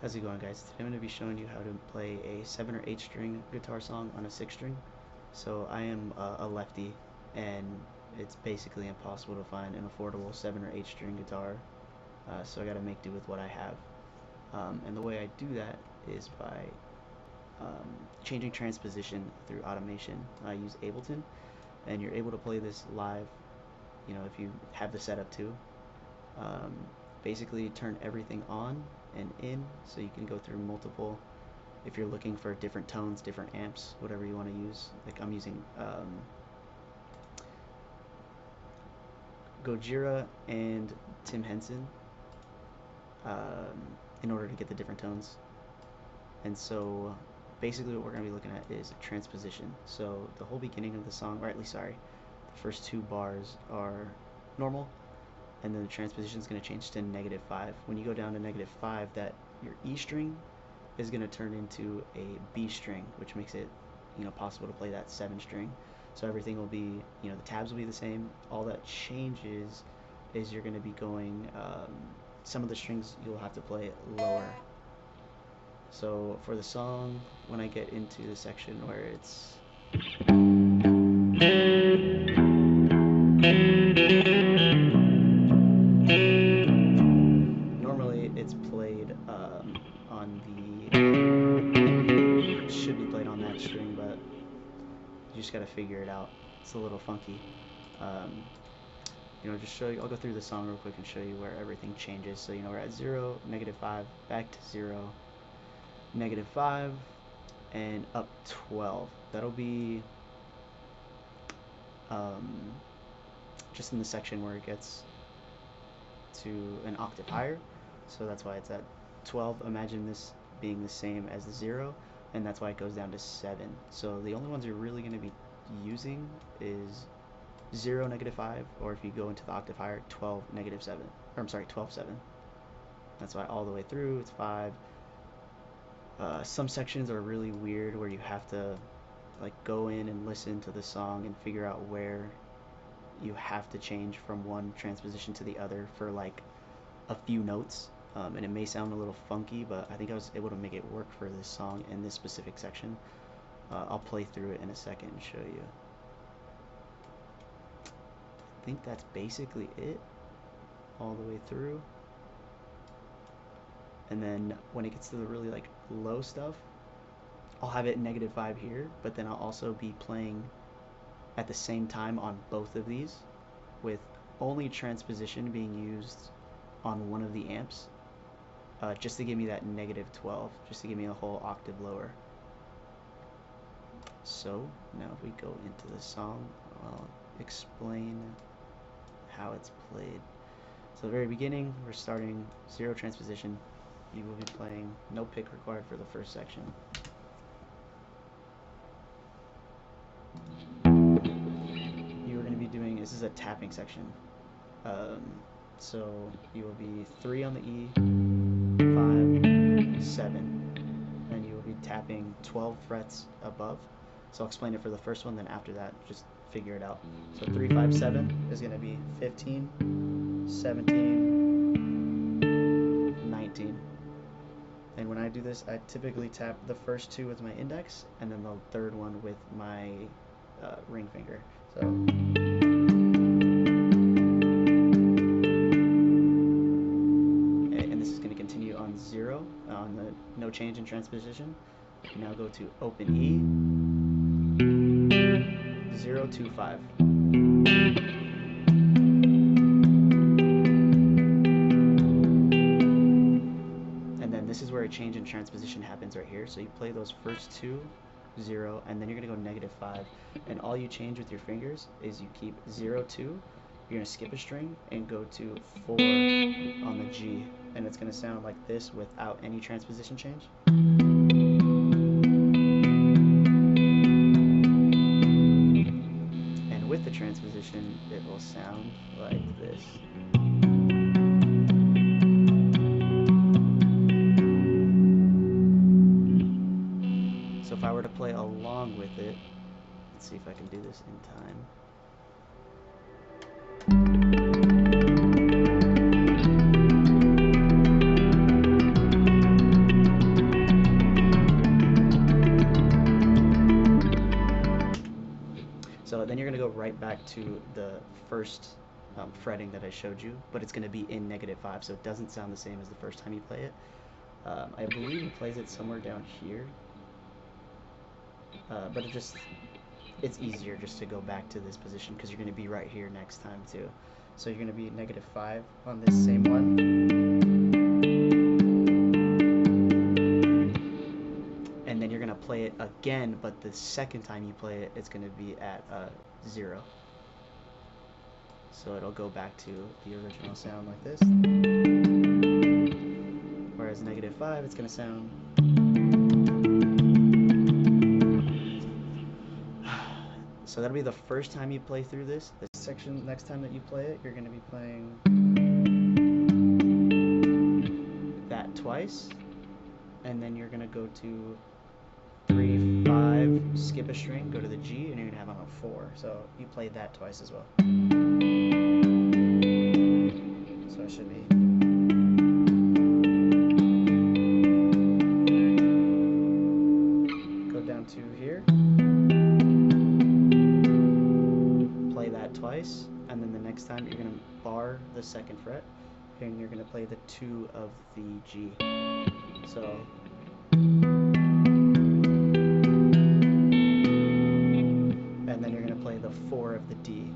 How's it going, guys? Today I'm going to be showing you how to play a 7 or 8 string guitar song on a 6 string. So I am a lefty, and it's basically impossible to find an affordable 7 or 8 string guitar, so I got to make do with what I have. And the way I do that is by changing transposition through automation. I use Ableton, and you're able to play this live, if you have the setup too. Um, Basically turn everything on and in, so you can go through multiple, if you're looking for different tones, different amps, whatever you want to use. Like I'm using Gojira and Tim Henson in order to get the different tones. And so basically what we're going to be looking at is transposition. So the whole beginning of the song, or at least sorry, the first 2 bars are normal, and then the transposition is going to change to -5. When you go down to -5, that your E string is going to turn into a B string, which makes it possible to play that 7 string. So everything will be, the tabs will be the same. All that changes is you're going to be going, some of the strings you'll have to play lower. So for the song, when I get into the section where it's normally it's played on the, should be played on that string, but you just gotta figure it out. It's a little funky. Just show you, I'll go through the song real quick and show you where everything changes. So we're at 0, -5, back to 0, -5, and up 12. That'll be just in the section where it gets to an octave higher, so that's why it's at 12. Imagine this being the same as the 0, and that's why it goes down to 7. So the only ones you're really going to be using is 0, -5, or if you go into the octave higher, 12, -7, or I'm sorry, 12, 7. That's why all the way through it's 5. Some sections are really weird where you have to go in and listen to the song and figure out where you have to change from one transposition to the other for a few notes, and it may sound a little funky, but I think I was able to make it work for this song in this specific section. I'll play through it in a second and show you. I think that's basically it all the way through, and then when it gets to the really low stuff, I'll have it -5 here, but then I'll also be playing at the same time on both of these, with only transposition being used on one of the amps, just to give me that -12, just to give me a whole octave lower. So now if we go into the song, I'll explain how it's played. So the very beginning, we're starting 0 transposition. You will be playing, no pick required for the first section. This is a tapping section, so you will be 3 on the E, 5, 7, and you will be tapping 12 frets above. So I'll explain it for the first one, then after that just figure it out. So 3, 5, 7 is going to be 15, 17, 19. And when I do this, I typically tap the first 2 with my index, and then the third one with my ring finger. So on 0, on the no change in transposition. You now go to open E, 0, 2, 5. And then this is where a change in transposition happens right here. So you play those first 2, 0, and then you're going to go -5. And all you change with your fingers is you keep 0, 2, you're going to skip a string and go to 4 on the G, and it's going to sound like this without any transposition change. And with the transposition, it will sound like this. So if I were to play along with it, let's see if I can do this in time. to the first fretting that I showed you, but it's going to be in -5, so it doesn't sound the same as the first time you play it. I believe he plays it somewhere down here, but it's easier just to go back to this position because you're going to be right here next time too. So you're going to be -5 on this same one. And then you're going to play it again, but the second time you play it, it's going to be at 0. So it'll go back to the original sound like this. Whereas -5, it's going to sound... So that'll be the first time you play through this. This section, next time that you play it, you're going to be playing that twice. And then you're going to go to 3, 5, skip a string, go to the G, and you're going to have on a 4. So you played that twice as well. So it should be... Go down to here. Play that twice. And then the next time you're going to bar the 2nd fret. And you're going to play the 2 of the G. So... And then you're going to play the 4 of the D.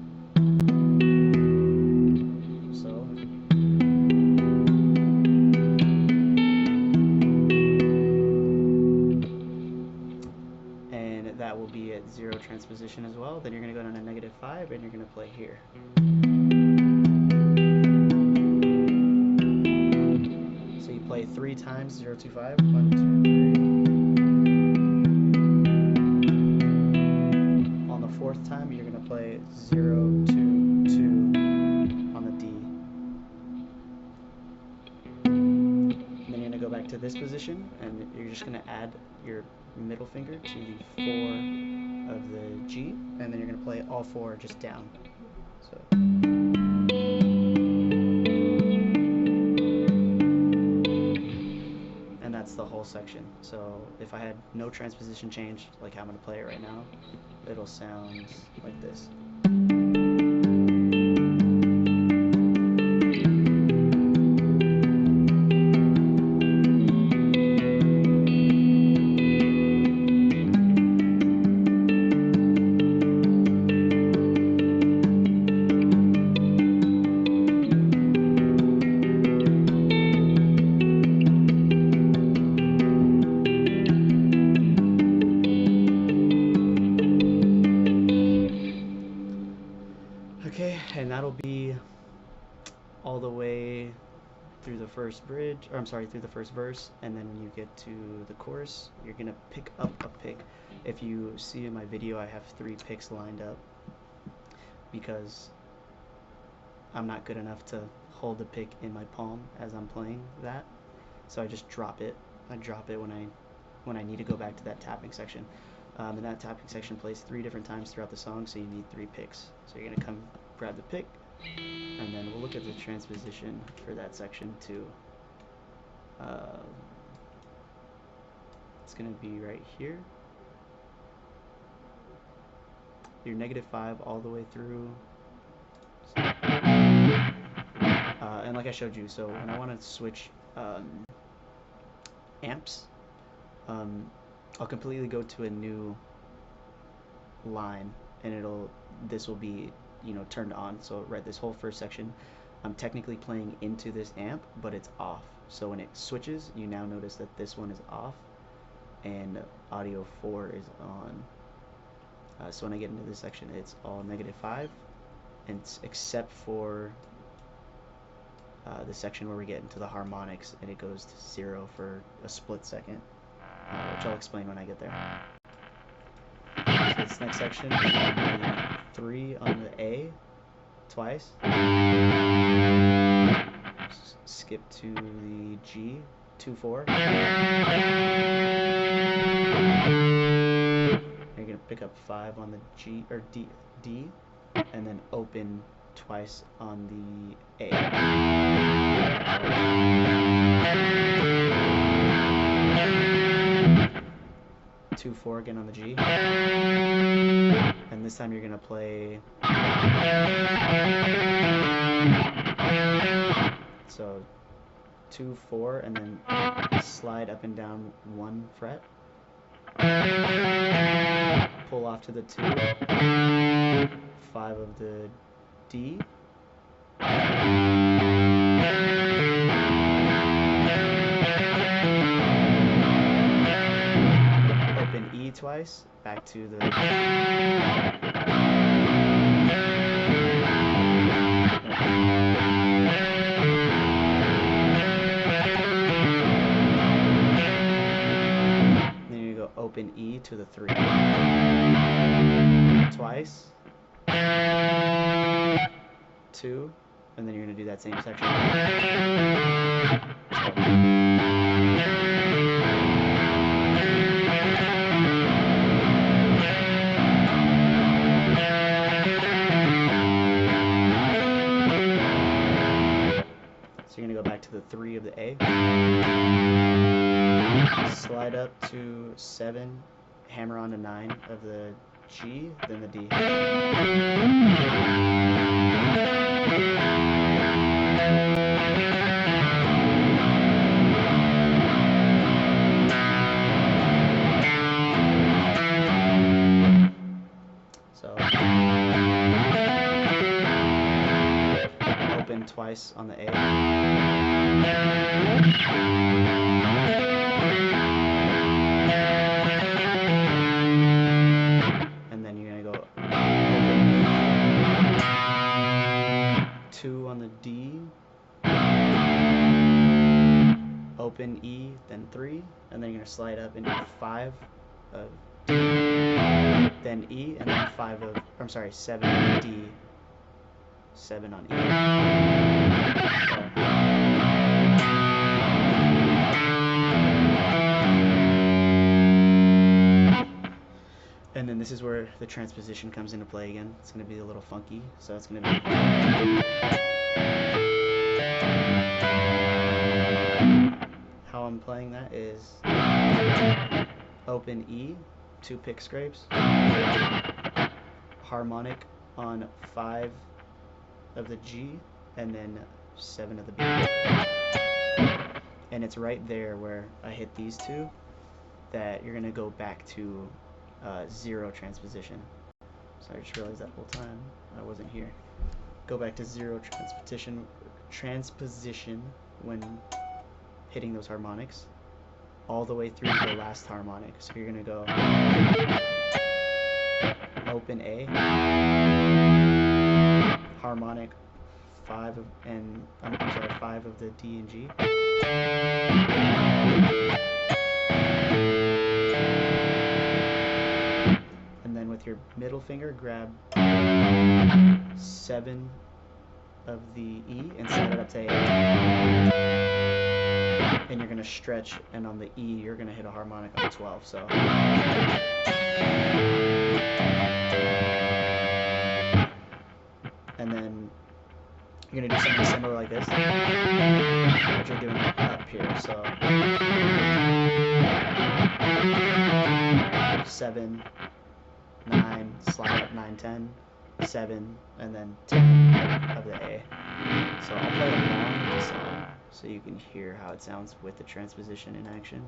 So... And that will be at 0 transposition as well. Then you're going to go down to -5 and you're going to play here. So you play 3 times 0, 2, 5. 1, 2, 3. On the 4th time, you're going to play 0, 2, 2 on the D. And then you're going to go back to this position, and you're just going to add your middle finger to the 4 of the G, and then you're going to play all 4 just down. So. And that's the whole section. So if I had no transposition changed, like how I'm going to play it right now, it'll sound like this. Okay, and that'll be all the way through the first bridge, or I'm sorry, through the first verse, and then when you get to the chorus, you're gonna pick up a pick. If you see in my video, I have 3 picks lined up because I'm not good enough to hold the pick in my palm as I'm playing that, so I just drop it. I drop it when I need to go back to that tapping section. And that tapping section plays 3 different times throughout the song, so you need 3 picks. So you're gonna come grab the pick, and then we'll look at the transposition for that section too. It's gonna be right here. Your -5 all the way through. And like I showed you, so when I want to switch amps, I'll completely go to a new line, and this will be, you know, turned on. So right, this whole first section, I'm technically playing into this amp, but it's off. So when it switches, you now notice that this one is off, and audio 4 is on. So when I get into this section, it's all -5, and except for the section where we get into the harmonics, and it goes to 0 for a split second. Which I'll explain when I get there. So this next section is going to be 3 on the A twice. Skip to the G, 2, 4. You're going to pick up 5 on the G or D, and then open twice on the A. 2, 4 again on the G, and this time you're gonna play. So 2, 4, and then slide up and down 1 fret. Pull off to the 2, 5 of the D. Open E twice, back to the open E to the 3. Twice. 2. And then you're going to do that same section. So you're going to go back to the 3 of the A. Slide up to 7, hammer on to 9 of the G, then the D. So, open twice on the A. And then you're going to go open 2 on the D, open E, then 3, and then you're going to slide up into 5 of D, then E, and then 5 of, I'm sorry, 7 D, 7 on E. And then this is where the transposition comes into play again. It's going to be a little funky, so it's going to be... How I'm playing that is open E, 2 pick scrapes, harmonic on 5 of the G, and then 7 of the B. And it's right there where I hit these 2 that you're going to go back to 0 transposition. So I just realized that whole time I wasn't here. Go back to 0 transposition when hitting those harmonics, all the way through the last harmonic. So you're gonna go open A, harmonic 5 of, and I'm sorry, 5 of the D and G. And then with your middle finger, grab 7 of the E and slide it up to A. And you're going to stretch, and on the E, you're going to hit a harmonic on 12. So. And then you're going to do something similar like this, but you're doing it up here. So 7, 9, slide up 9, 10, 7, and then 10 of the A. So I'll play along with the song so you can hear how it sounds with the transposition in action.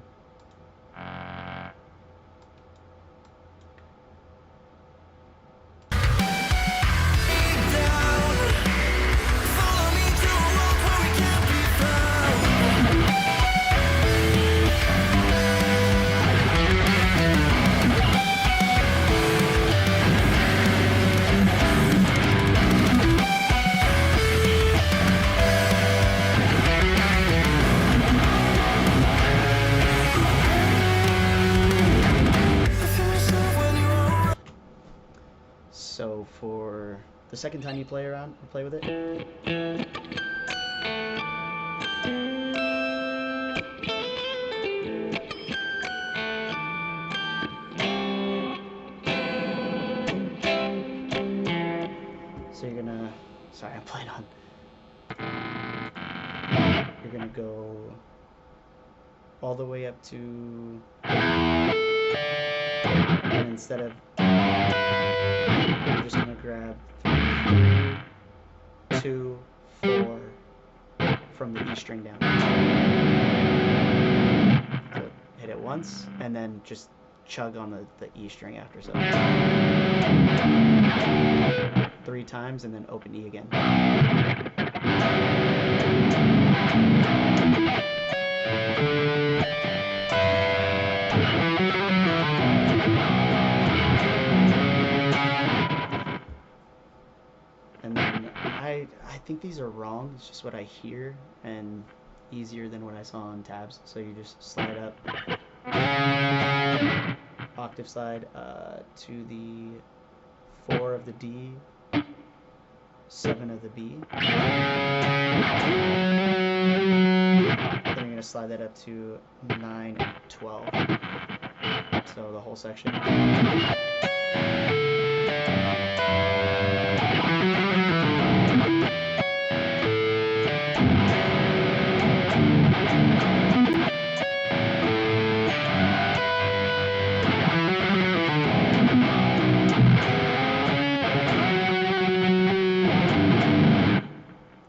So for the second time you play with it, so you're gonna, sorry, I'm playing on, you're gonna go all the way up to, and instead of I'm just gonna grab 3, 2, 4 from the E string down. So hit it once, and then just chug on the E string after. So 3 times, and then open E again. And then I think these are wrong. It's just what I hear, and easier than what I saw on tabs. So you just slide up, octave slide to the 4 of the D, 7 of the B. Then you're gonna slide that up to 9 and 12. So the whole section.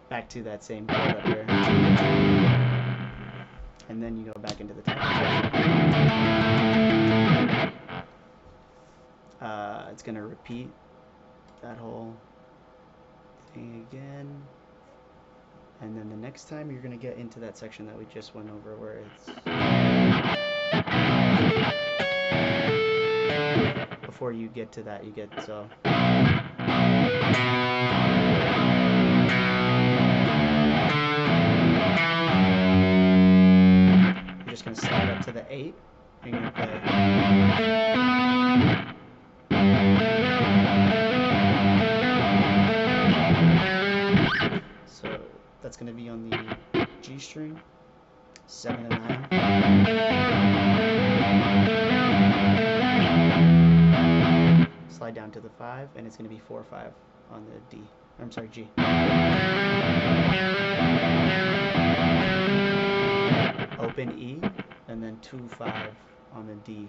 Back to that same chord up here. And then you go back into the tempo. It's going to repeat that whole thing again. And then the next time you're going to get into that section that we just went over where it's... Before you get to that, you get so... You're just going to slide up to the 8, and you're going to play. So that's going to be on the G string, 7 and 9. Slide down to the 5, and it's going to be 4 5 on the D. I'm sorry, G. Open E, and then 2 5 on the D.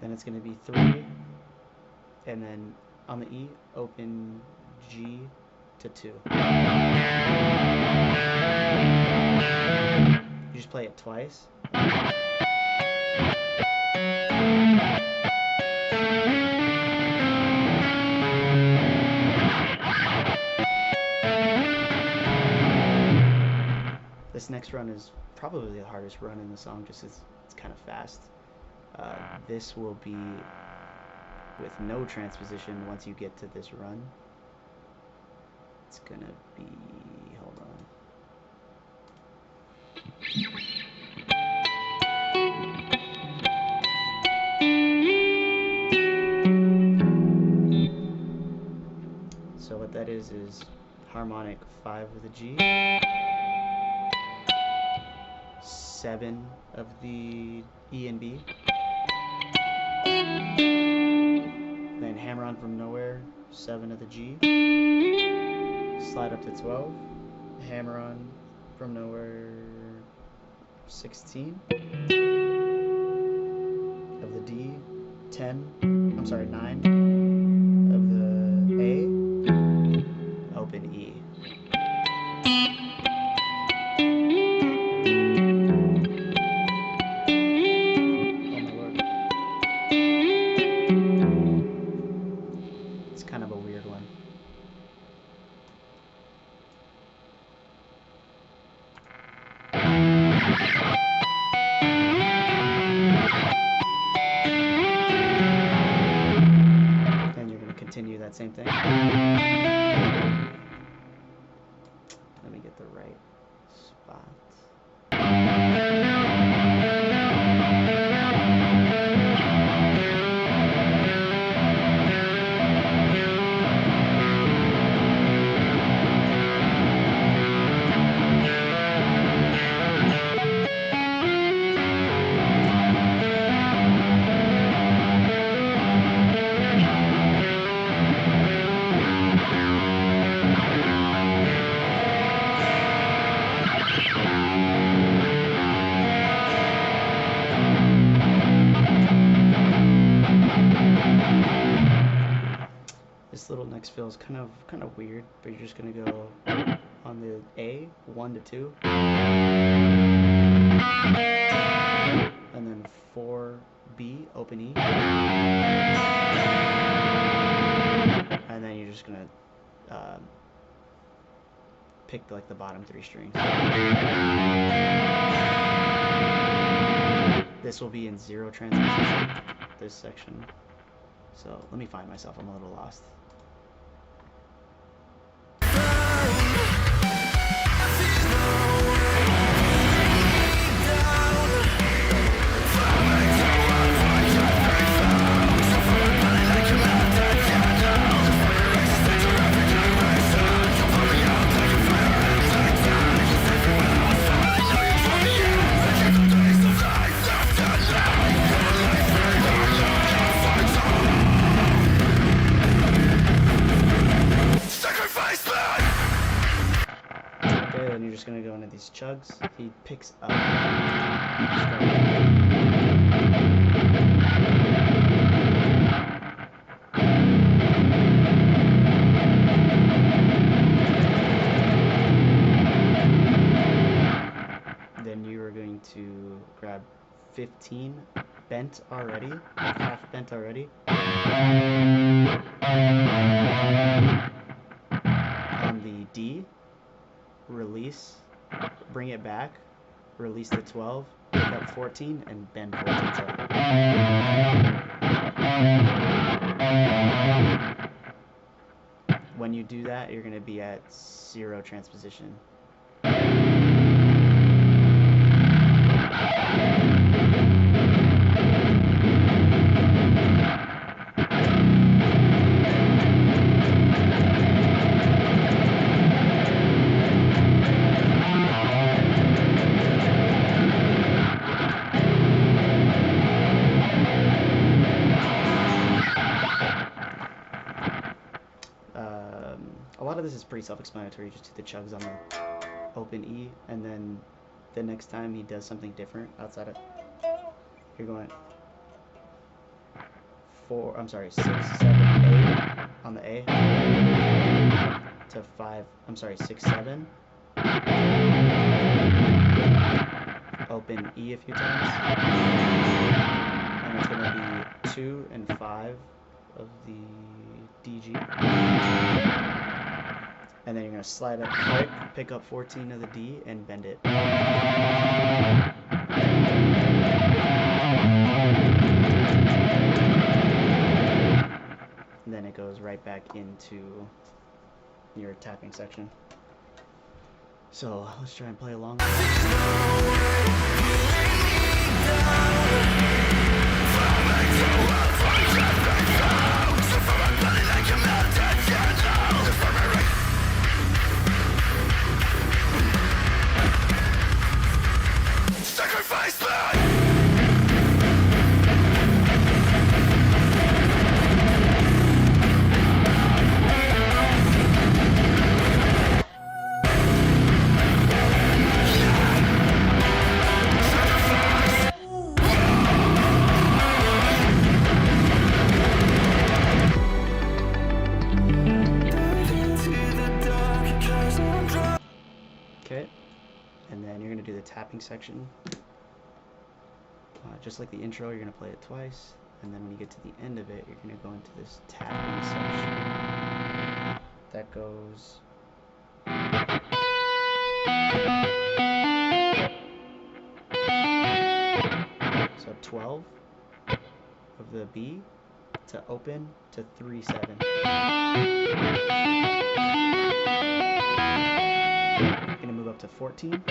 Then it's going to be 3, and then on the E, open G to 2. You just play it twice. This next run is probably the hardest run in the song, just as it's kind of fast. This will be with no transposition once you get to this run. It's gonna be, hold on. So what that is harmonic 5 of the G, 7 of the E and B, then hammer on from nowhere, 7 of the G, slide up to 12, hammer on from nowhere, 16 of the D, 10, I'm sorry, 9 of the A, open E. Oh my lord. It's kind of a weird one. Then you're going to continue that same thing. Let me get the right spot. This little next fill is kind of weird, but you're just gonna go on the A, 1 to 2, and then 4B, open E, and then you're just gonna pick like the bottom 3 strings. This will be in 0 transposition, this section. So let me find myself, I'm a little lost. And you're just going to go into these chugs. He picks up. Then you are going to grab 15 bent already, half bent already. On the D. Release, bring it back, release the 12, pick up 14, and bend 14 7. When you do that, you're going to be at 0 transposition. A lot of this is pretty self-explanatory. Just do the chugs on the open E, and then the next time he does something different outside of, you're going 6, 7, 8 on the A to 5. 6, 7. Open E a few times, and it's going to be 2 and 5 of the DG. And then you're going to slide up quick, pick up 14 of the D, and bend it. And then it goes right back into your tapping section. So let's try and play along. Okay, and then you're going to do the tapping section. Just like the intro, you're going to play it twice, and then when you get to the end of it, you're going to go into this tapping section. That goes... So 12 of the B to open to 3, 7. You're going to move up to 14.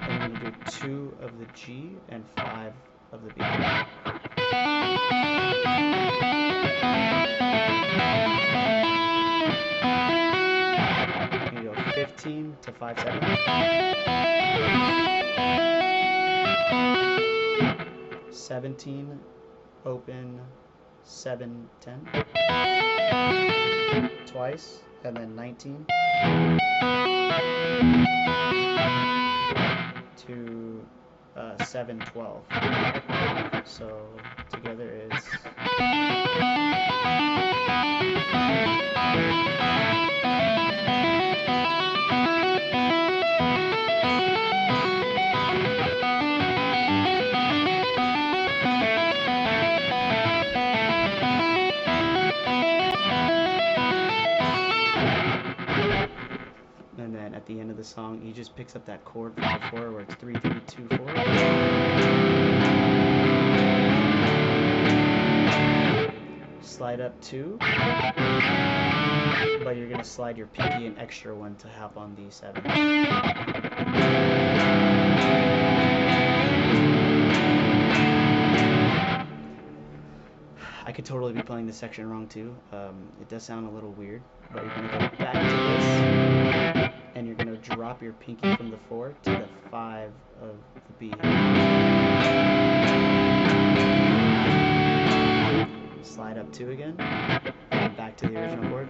And you're going to do 2 of the G and 5 of the B. You're going to go 15 to 5, 7. 17, open, 7, 10. Twice, and then 19. To 7, 12. So together it's and then at the end of the song, he just picks up that chord from before where it's 3, 3, 2, 4. Slide up 2, but you're gonna slide your pinky an extra one to hop on the 7. I could totally be playing this section wrong too. It does sound a little weird, but you're gonna go back to this, and you're gonna drop your pinky from the 4 to the 5 of the B. Slide up 2 again, and back to the original chord.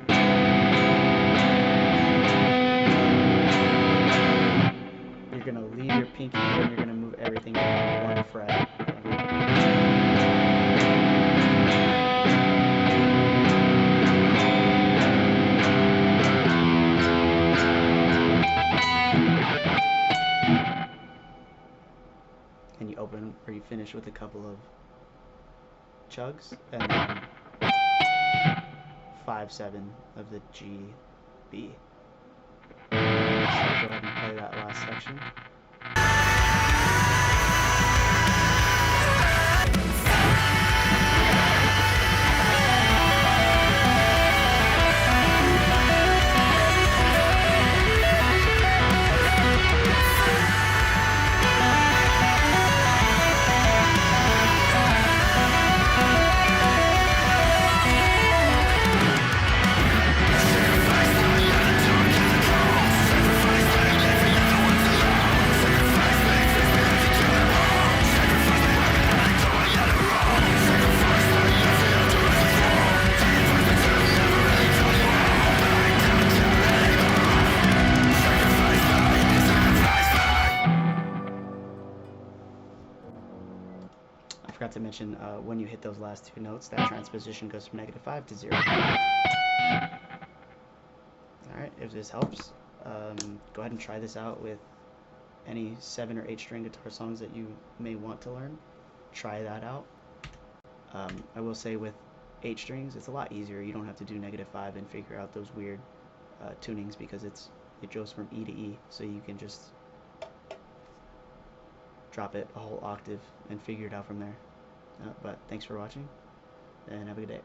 You're gonna leave your pinky, and you're gonna move everything one fret. And you open, or you finish with a couple of chugs, and then 5, 7 of the G, B. So go ahead and play that last section. I forgot to mention, when you hit those last 2 notes, that transposition goes from -5 to 0. Alright, if this helps, go ahead and try this out with any 7 or 8 string guitar songs that you may want to learn. Try that out. I will say with 8 strings, it's a lot easier. You don't have to do -5 and figure out those weird tunings, because it goes from E to E, so you can just drop it a whole octave and figure it out from there. But thanks for watching, and have a good day.